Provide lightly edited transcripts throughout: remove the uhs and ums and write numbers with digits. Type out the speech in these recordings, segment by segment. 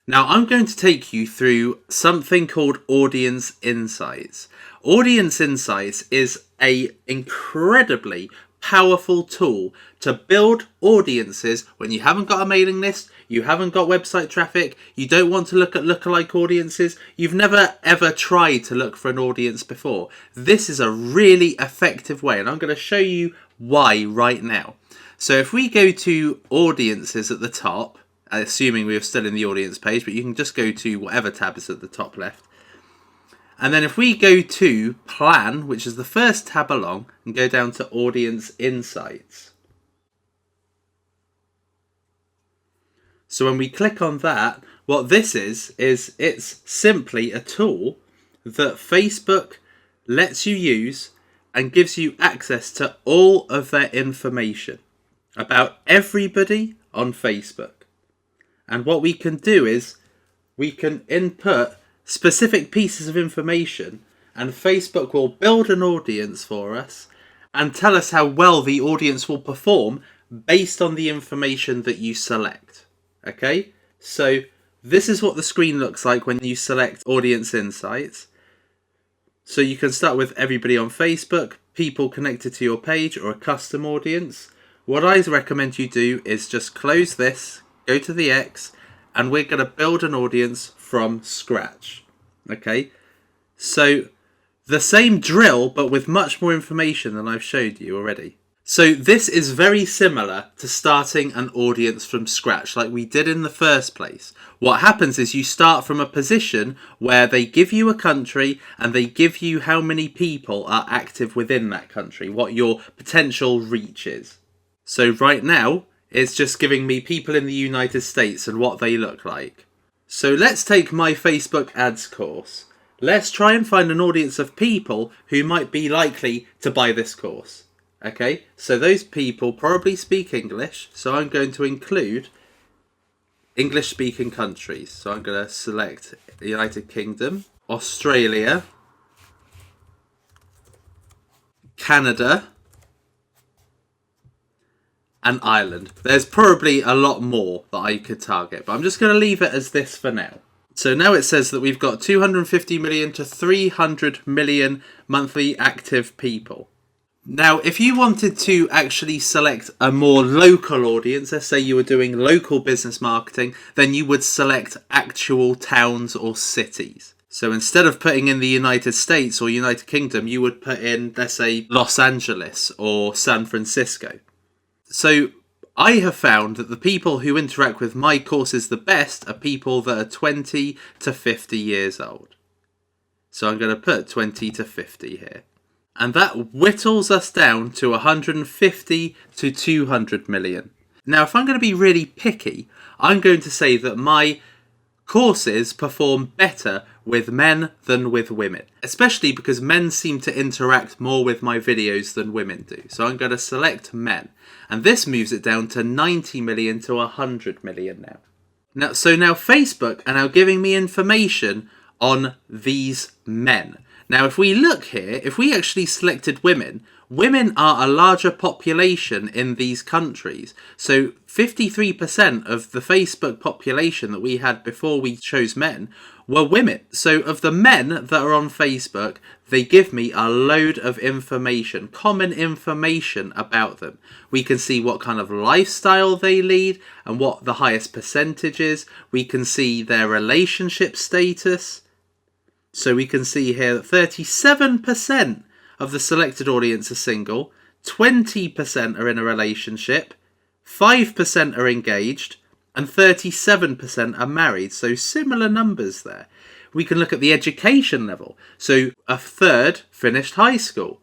Now I'm going to take you through something called Audience Insights. Audience Insights is a incredibly powerful tool to build audiences when you haven't got a mailing list, you haven't got website traffic, you don't want to look at lookalike audiences, you've never ever tried to look for an audience before. This is a really effective way, and I'm going to show you why right now. So if we go to audiences at the top, assuming we're still in the audience page, but you can just go to whatever tab is at the top left. And then if we go to plan, which is the first tab along, and go down to audience insights. So when we click on that, what this is it's simply a tool that Facebook lets you use and gives you access to all of their information about everybody on Facebook. And what we can do is we can input specific pieces of information, and Facebook will build an audience for us and tell us how well the audience will perform based on the information that you select. Okay, so this is what the screen looks like when you select Audience Insights. So you can start with everybody on Facebook, people connected to your page, or a custom audience. What I recommend you do is just close this, go to the X, and we're going to build an audience from scratch. Okay, so the same drill, but with much more information than I've showed you already. So this is very similar to starting an audience from scratch like we did in the first place. What happens is you start from a position where they give you a country and they give you how many people are active within that country, what your potential reach is. So right now, it's just giving me people in the United States and what they look like. So let's take my Facebook ads course. Let's try and find an audience of people who might be likely to buy this course. Okay, so those people probably speak English, so I'm going to include English-speaking countries. So I'm going to select the United Kingdom, Australia, Canada, and Ireland. There's probably a lot more that I could target, but I'm just going to leave it as this for now. So now it says that we've got 250 million to 300 million monthly active people. Now, if you wanted to actually select a more local audience, let's say you were doing local business marketing, then you would select actual towns or cities. So instead of putting in the United States or United Kingdom, you would put in, let's say, Los Angeles or San Francisco. So I have found that the people who interact with my courses the best are people that are 20 to 50 years old. So I'm going to put 20 to 50 here. And that whittles us down to 150 to 200 million. Now, if I'm going to be really picky, I'm going to say that my courses perform better with men than with women, especially because men seem to interact more with my videos than women do. So I'm going to select men, and this moves it down to 90 million to 100 million now. So now Facebook are now giving me information on these men. Now, if we look here, if we actually selected women, women are a larger population in these countries. So 53% of the Facebook population that we had before we chose men were women. So of the men that are on Facebook, they give me a load of information, common information about them. We can see what kind of lifestyle they lead and what the highest percentage is. We can see their relationship status. So we can see here that 37% of the selected audience are single, 20% are in a relationship, 5% are engaged, and 37% are married. So similar numbers there. We can look at the education level. So a third finished high school.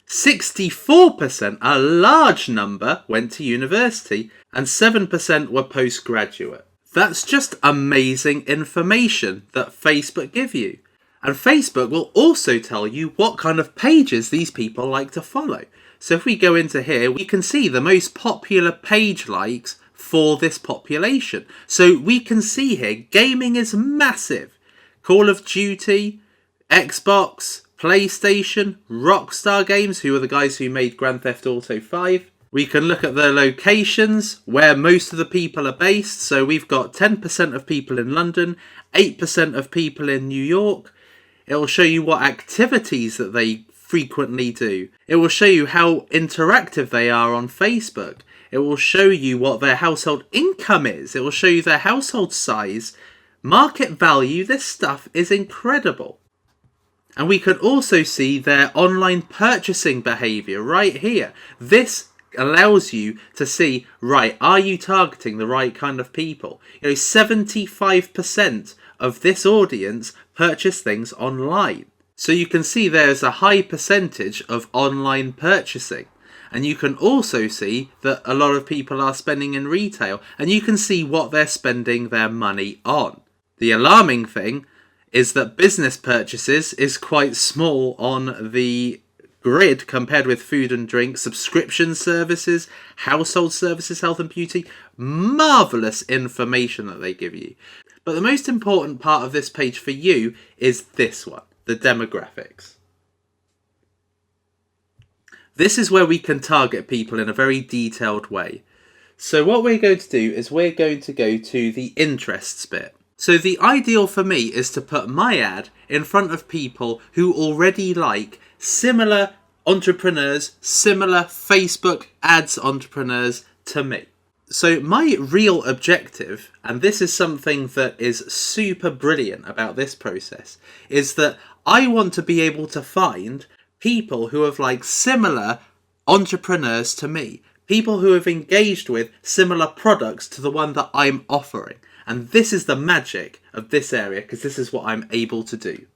64%, a large number, went to university, and 7% were postgraduate. That's just amazing information that Facebook give you. And Facebook will also tell you what kind of pages these people like to follow. So if we go into here, we can see the most popular page likes for this population. So we can see here, gaming is massive. Call of Duty, Xbox, PlayStation, Rockstar Games, who are the guys who made Grand Theft Auto 5. We can look at the locations where most of the people are based. So we've got 10% of people in London, 8% of people in New York. It will show you what activities that they frequently do. It will show you how interactive they are on Facebook. It will show you what their household income is. It will show you their household size, market value. This stuff is incredible. And we can also see their online purchasing behavior right here. This allows you to see, right, are you targeting the right kind of people? 75% of this audience purchase things online. So you can see there's a high percentage of online purchasing. And you can also see that a lot of people are spending in retail. And you can see what they're spending their money on. The alarming thing is that business purchases is quite small on the grid compared with food and drink, subscription services, household services, health and beauty. Marvellous information that they give you. But the most important part of this page for you is this one, the demographics. This is where we can target people in a very detailed way. So what we're going to do is we're going to go to the interests bit. So the ideal for me is to put my ad in front of people who already like similar entrepreneurs, similar Facebook ads entrepreneurs to me. So my real objective, and this is something that is super brilliant about this process, is that I want to be able to find people who have liked similar entrepreneurs to me, people who have engaged with similar products to the one that I'm offering. And this is the magic of this area, because this is what I'm able to do.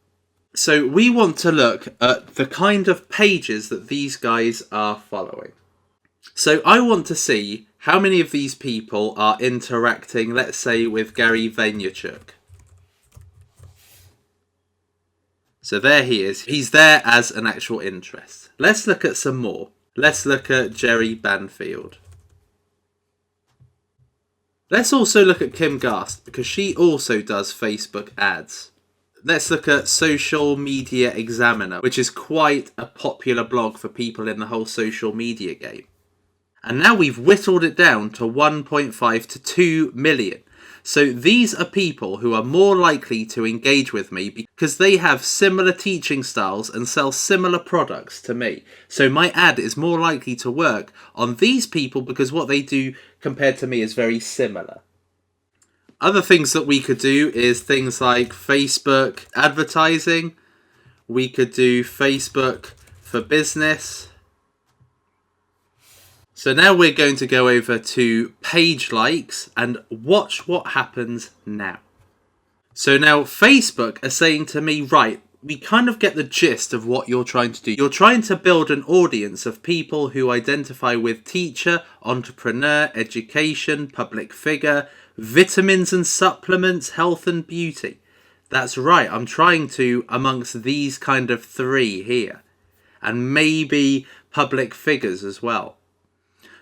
So we want to look at the kind of pages that these guys are following. So I want to see how many of these people are interacting, let's say, with Gary Vaynerchuk. So there he is. He's there as an actual interest. Let's look at some more. Let's look at Jerry Banfield. Let's also look at Kim Gast, because she also does Facebook ads. Let's look at Social Media Examiner, which is quite a popular blog for people in the whole social media game. And now we've whittled it down to 1.5 to 2 million. So these are people who are more likely to engage with me because they have similar teaching styles and sell similar products to me. So my ad is more likely to work on these people because what they do compared to me is very similar. Other things that we could do is things like Facebook advertising. We could do Facebook for business. So now we're going to go over to page likes and watch what happens now. So now Facebook are saying to me, right, we kind of get the gist of what you're trying to do. You're trying to build an audience of people who identify with teacher, entrepreneur, education, public figure, vitamins and supplements, health and beauty. That's right, I'm trying to amongst these kind of three here. And maybe public figures as well.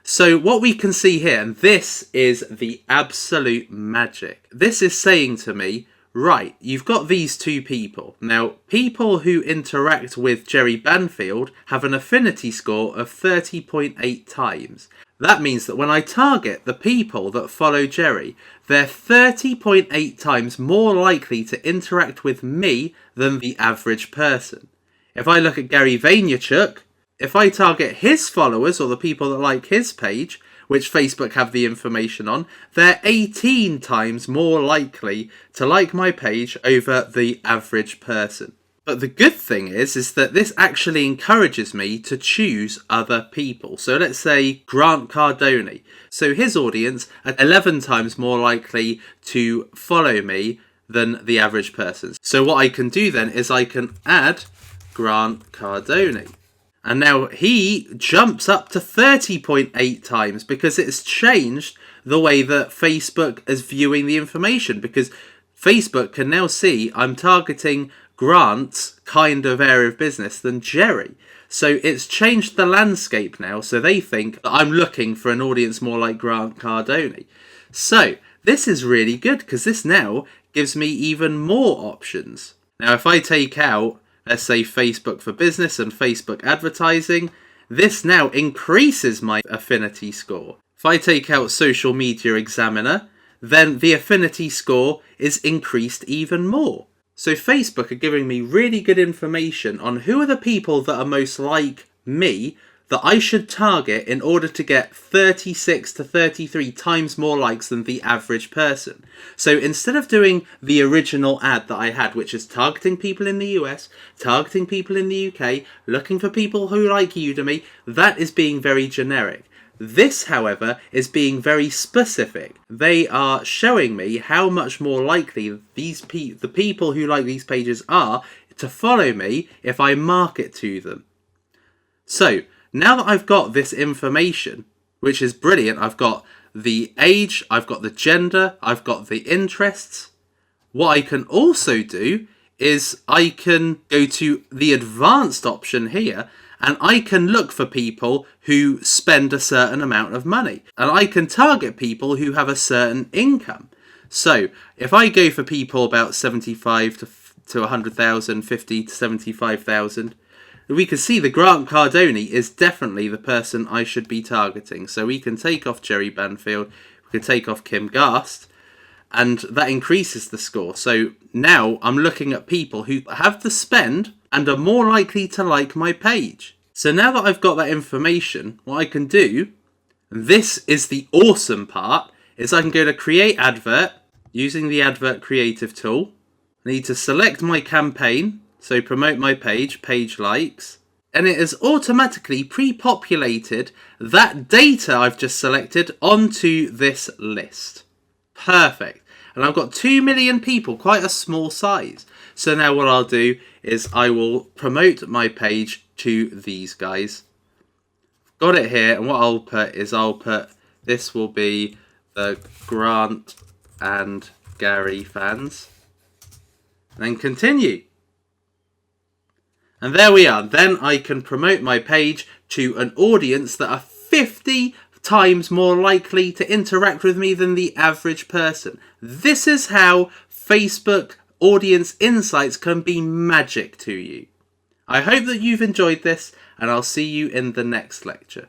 So what we can see here, and this is the absolute magic. This is saying to me, right, you've got these two people. Now, people who interact with Jerry Banfield have an affinity score of 30.8 times. That means that when I target the people that follow Jerry, they're 30.8 times more likely to interact with me than the average person. If I look at Gary Vaynerchuk, if I target his followers or the people that like his page, which Facebook have the information on, they're 18 times more likely to like my page over the average person. But the good thing is that this actually encourages me to choose other people. So let's say Grant Cardone. So his audience are 11 times more likely to follow me than the average person. So what I can do then is I can add Grant Cardone. And now he jumps up to 30.8 times because it's changed the way that Facebook is viewing the information. Because Facebook can now see I'm targeting Grant's kind of area of business than Jerry. So it's changed the landscape now. So they think that I'm looking for an audience more like Grant Cardone. So this is really good because this now gives me even more options. Now if I take out, let's say Facebook for business and Facebook advertising. this now increases my affinity score. If I take out Social Media Examiner, then the affinity score is increased even more. So Facebook are giving me really good information on who are the people that are most like me that I should target in order to get 36 to 33 times more likes than the average person. So instead of doing the original ad that I had, which is targeting people in the US, targeting people in the UK, looking for people who like Udemy, that is being very generic. This, however, is being very specific. They are showing me how much more likely the people who like these pages are to follow me if I market to them. So, now that I've got this information, which is brilliant, I've got the age, I've got the gender, I've got the interests. What I can also do is I can go to the advanced option here, and I can look for people who spend a certain amount of money. And I can target people who have a certain income. So if I go for people about 75 to 100,000, 50 to 75,000, we can see the Grant Cardone is definitely the person I should be targeting. So we can take off Jerry Banfield, we can take off Kim Gast, and that increases the score. So now I'm looking at people who have the spend and are more likely to like my page. So now that I've got that information, what I can do, and this is the awesome part, is I can go to Create Advert using the Advert Creative tool. I need to select my campaign, so promote my page, page likes, and it has automatically pre-populated that data I've just selected onto this list. Perfect. And I've got 2 million people, quite a small size. So now what I'll do is I will promote my page to these guys. Got it here, and what I'll put is this will be the Grant and Gary fans. And then continue. And there we are. Then I can promote my page to an audience that are 50 times more likely to interact with me than the average person. This is how Facebook Audience Insights can be magic to you. I hope that you've enjoyed this, and I'll see you in the next lecture.